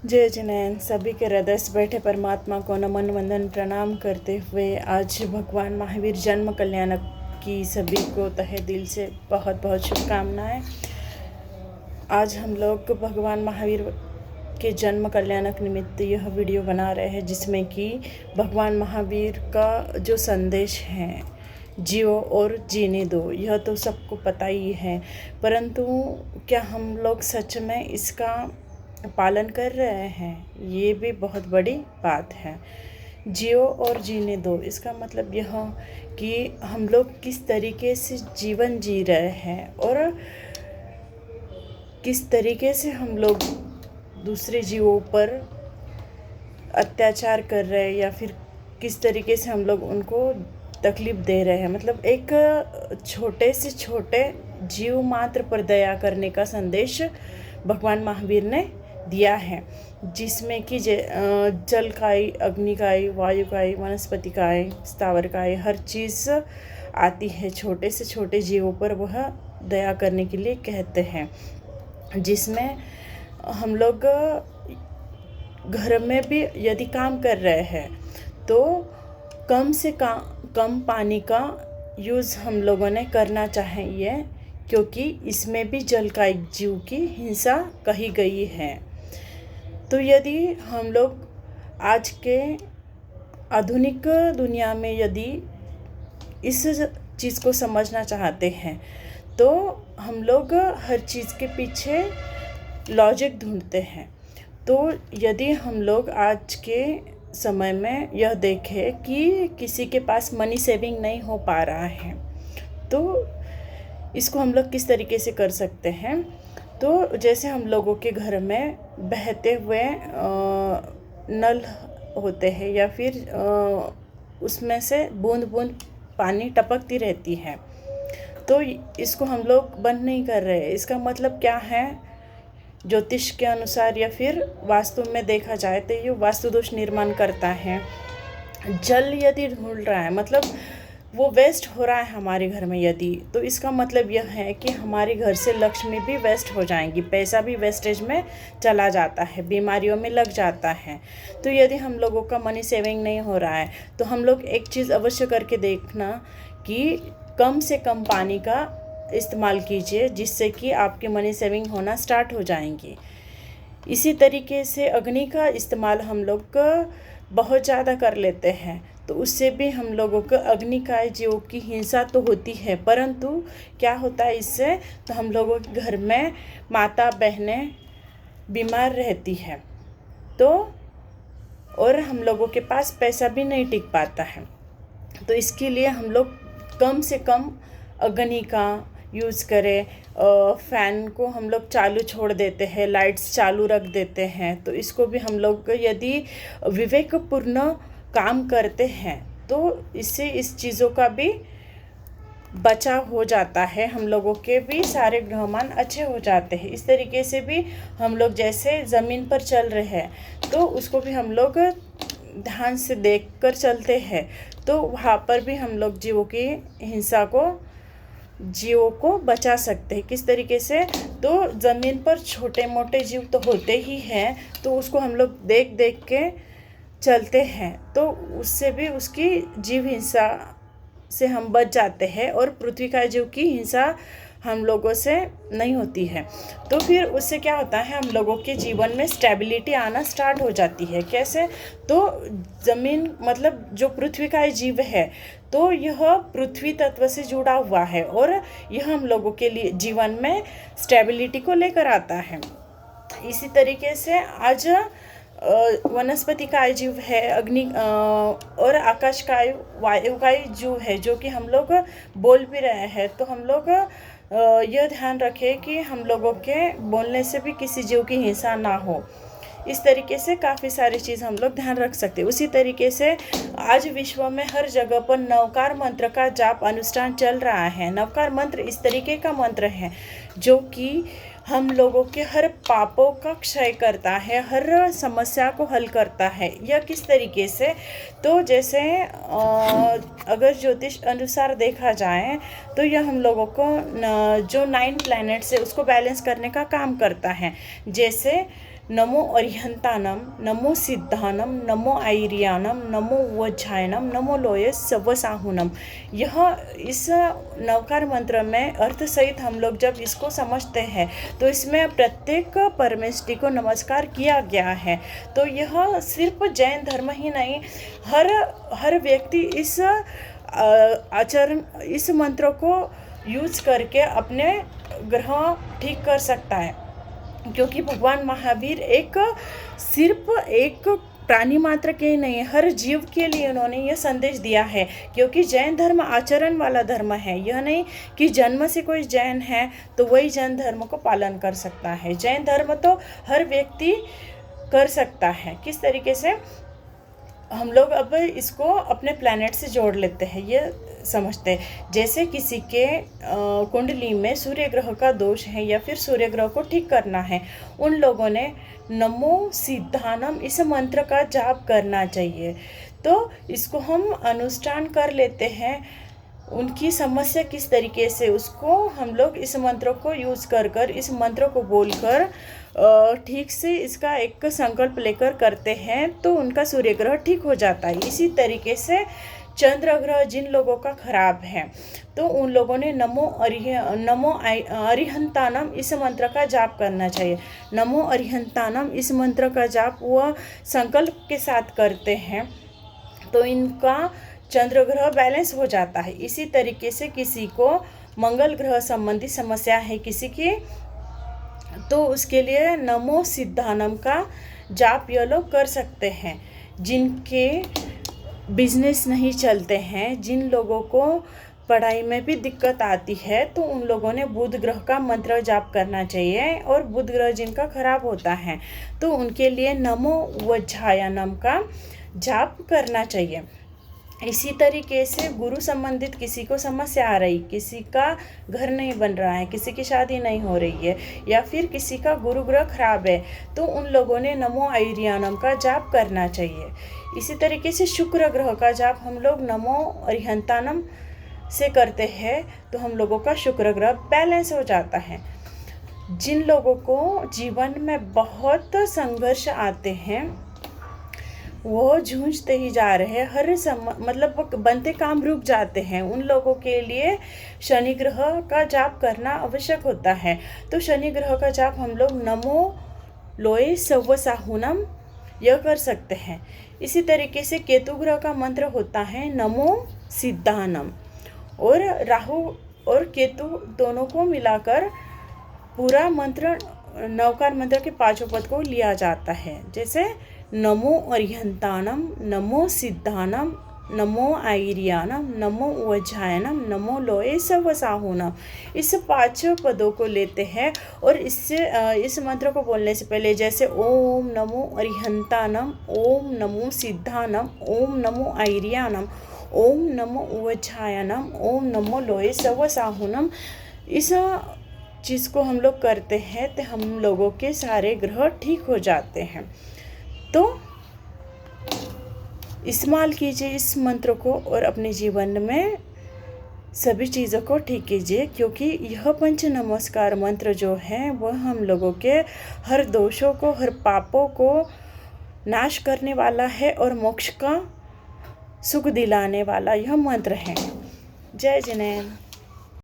जय जिनैन। सभी के हृदय से बैठे परमात्मा को नमन वंदन प्रणाम करते हुए आज भगवान महावीर जन्म कल्याणक की सभी को तहे दिल से बहुत बहुत शुभकामनाएं। आज हम लोग भगवान महावीर के जन्म कल्याणक निमित्त यह वीडियो बना रहे हैं, जिसमें कि भगवान महावीर का जो संदेश है, जियो और जीने दो, यह तो सबको पता ही है, परंतु क्या हम लोग सच में इसका पालन कर रहे हैं, ये भी बहुत बड़ी बात है। जियो और जीने दो, इसका मतलब यह कि हम लोग किस तरीके से जीवन जी रहे हैं और किस तरीके से हम लोग दूसरे जीवों पर अत्याचार कर रहे हैं या फिर किस तरीके से हम लोग उनको तकलीफ़ दे रहे हैं। मतलब एक छोटे से छोटे जीव मात्र पर दया करने का संदेश भगवान महावीर ने दिया है, जिसमें कि जल काय, अग्नि काय, वायु काय, वनस्पति काय, स्थावर काय, हर चीज़ आती है। छोटे से छोटे जीवों पर वह दया करने के लिए कहते हैं, जिसमें हम लोग घर में भी यदि काम कर रहे हैं तो कम से कम पानी का यूज़ हम लोगों ने करना चाहिए, क्योंकि इसमें भी जलकाय जीव की हिंसा कही गई है। तो यदि हम लोग आज के आधुनिक दुनिया में यदि इस चीज़ को समझना चाहते हैं तो हम लोग हर चीज़ के पीछे लॉजिक ढूंढते हैं। तो यदि हम लोग आज के समय में यह देखें कि किसी के पास मनी सेविंग नहीं हो पा रहा है, तो इसको हम लोग किस तरीके से कर सकते हैं। तो जैसे हम लोगों के घर में बहते हुए नल होते हैं या फिर उसमें से बूंद बूंद पानी टपकती रहती है, तो इसको हम लोग बंद नहीं कर रहे। इसका मतलब क्या है, ज्योतिष के अनुसार या फिर वास्तु में देखा जाए तो ये वास्तु दोष निर्माण करता है। जल यदि ढूंढ रहा है, मतलब वो वेस्ट हो रहा है हमारे घर में यदि, तो इसका मतलब यह है कि हमारे घर से लक्ष्मी भी वेस्ट हो जाएंगी, पैसा भी वेस्टेज में चला जाता है, बीमारियों में लग जाता है। तो यदि हम लोगों का मनी सेविंग नहीं हो रहा है तो हम लोग एक चीज़ अवश्य करके देखना कि कम से कम पानी का इस्तेमाल कीजिए, जिससे कि आपकी मनी सेविंग होना स्टार्ट हो जाएंगी। इसी तरीके से अग्नि का इस्तेमाल हम लोग बहुत ज़्यादा कर लेते हैं, तो उससे भी हम लोगों को अग्निकाय जीवों की हिंसा तो होती है, परंतु क्या होता है इससे, तो हम लोगों के घर में माता बहनें बीमार रहती है, तो और हम लोगों के पास पैसा भी नहीं टिक पाता है। तो इसके लिए हम लोग कम से कम अग्नि का यूज़ करें। फ़ैन को हम लोग चालू छोड़ देते हैं, लाइट्स चालू रख देते हैं, तो इसको भी हम लोग यदि विवेकपूर्ण काम करते हैं तो इससे इस चीज़ों का भी बचाव हो जाता है, हम लोगों के भी सारे ग्रहमान अच्छे हो जाते हैं। इस तरीके से भी हम लोग जैसे ज़मीन पर चल रहे हैं तो उसको भी हम लोग ध्यान से देख कर चलते हैं, तो वहाँ पर भी हम लोग जीवों को बचा सकते हैं। किस तरीके से, तो ज़मीन पर छोटे मोटे जीव तो होते ही हैं, तो उसको हम लोग देख देख के चलते हैं, तो उससे भी उसकी जीव हिंसा से हम बच जाते हैं और पृथ्वी का जीव की हिंसा हम लोगों से नहीं होती है। तो फिर उससे क्या होता है, हम लोगों के जीवन में स्टेबिलिटी आना स्टार्ट हो जाती है। कैसे, तो ज़मीन मतलब जो पृथ्वी का जीव है, तो यह पृथ्वी तत्व से जुड़ा हुआ है और यह हम लोगों के लिए जीवन में स्टेबिलिटी को लेकर आता है। इसी तरीके से आज वनस्पति काय जीव है, अग्नि और आकाश काय, वायु काय जीव है, जो कि हम लोग बोल भी रहे हैं। तो हम लोग यह ध्यान रखें कि हम लोगों के बोलने से भी किसी जीव की हिंसा ना हो। इस तरीके से काफ़ी सारी चीज़ हम लोग ध्यान रख सकते हैं। उसी तरीके से आज विश्व में हर जगह पर नवकार मंत्र का जाप अनुष्ठान चल रहा है। नवकार मंत्र इस तरीके का मंत्र है जो कि हम लोगों के हर पापों का क्षय करता है, हर समस्या को हल करता है। यह किस तरीके से, तो जैसे अगर ज्योतिष अनुसार देखा जाए तो यह हम लोगों को जो 9 प्लैनेट्स है उसको बैलेंस करने का काम करता है। जैसे नमो अरिहंतानम, नमो सिद्धानम, नमो आयरियानम, नमो वज्रायनम, नमो लोये सवसाहुनम। यह इस नवकार मंत्र में अर्थ सहित हम लोग जब इसको समझते हैं तो इसमें प्रत्येक परमेष्टि को नमस्कार किया गया है। तो यह सिर्फ जैन धर्म ही नहीं, हर व्यक्ति इस आचरण, इस मंत्र को यूज करके अपने ग्रह ठीक कर सकता है, क्योंकि भगवान महावीर सिर्फ एक प्राणी मात्र के ही नहीं, हर जीव के लिए उन्होंने यह संदेश दिया है। क्योंकि जैन धर्म आचरण वाला धर्म है, यह नहीं कि जन्म से कोई जैन है तो वही जैन धर्म को पालन कर सकता है। जैन धर्म तो हर व्यक्ति कर सकता है। किस तरीके से हम लोग अब इसको अपने प्लैनेट से जोड़ लेते हैं, ये समझते हैं। जैसे किसी के कुंडली में सूर्य ग्रह का दोष है या फिर सूर्य ग्रह को ठीक करना है, उन लोगों ने नमो सिद्धानम इस मंत्र का जाप करना चाहिए। तो इसको हम अनुष्ठान कर लेते हैं। उनकी समस्या किस तरीके से, उसको हम लोग इस मंत्र को यूज़ कर इस मंत्र को बोलकर ठीक से इसका एक संकल्प लेकर करते हैं तो उनका सूर्य ग्रह ठीक हो जाता है। इसी तरीके से चंद्र ग्रह जिन लोगों का खराब है तो उन लोगों ने नमो अरिहंतानम इस मंत्र का जाप करना चाहिए। नमो अरिहंतानम इस मंत्र का जाप वह संकल्प के साथ करते हैं तो इनका चंद्र ग्रह बैलेंस हो जाता है। इसी तरीके से किसी को मंगल ग्रह संबंधी समस्या है किसी की, तो उसके लिए नमो सिद्धानम का जाप ये लोग कर सकते हैं। जिनके बिजनेस नहीं चलते हैं, जिन लोगों को पढ़ाई में भी दिक्कत आती है, तो उन लोगों ने बुध ग्रह का मंत्र जाप करना चाहिए। और बुध ग्रह जिनका खराब होता है तो उनके लिए नमो वज्रायनम का जाप करना चाहिए। इसी तरीके से गुरु संबंधित किसी को समस्या आ रही, किसी का घर नहीं बन रहा है, किसी की शादी नहीं हो रही है या फिर किसी का गुरु ग्रह खराब है, तो उन लोगों ने नमो आयरियानम का जाप करना चाहिए। इसी तरीके से शुक्र ग्रह का जाप हम लोग नमो अरिहंतानम से करते हैं तो हम लोगों का शुक्र ग्रह बैलेंस हो जाता है। जिन लोगों को जीवन में बहुत संघर्ष आते हैं, वो जूझते ही जा रहे हैं, मतलब बनते काम रुक जाते हैं, उन लोगों के लिए शनि ग्रह का जाप करना आवश्यक होता है। तो शनि ग्रह का जाप हम लोग नमो लोये सवसाहुनम यह कर सकते हैं। इसी तरीके से केतु ग्रह का मंत्र होता है नमो सिद्धानम, और राहु और केतु दोनों को मिलाकर पूरा मंत्र नवकार मंत्र के पांचों पद को लिया जाता है। जैसे नमो अरिहंतानम, नमो सिद्धानम, नमो आयरियानम, नमो वज्रायनम, नमो लोये सवसाहुनम, इस पांचों पदों को लेते हैं। और इस मंत्र को बोलने से पहले जैसे ओम नमो अरिहंतानम, ओम नमो सिद्धानम, ओम नमो आयरियानम, ओम नमो वज्रायनम, ओम नमो लोये सवसाहुनम, इस चीज़ को हम लोग करते हैं तो हम लोगों के सारे ग्रह ठीक हो जाते हैं। तो इस्तेमाल कीजिए इस मंत्र को और अपने जीवन में सभी चीज़ों को ठीक कीजिए, क्योंकि यह पंच नमस्कार मंत्र जो है वह हम लोगों के हर दोषों को, हर पापों को नाश करने वाला है और मोक्ष का सुख दिलाने वाला यह मंत्र है। जय जिनेंद्र।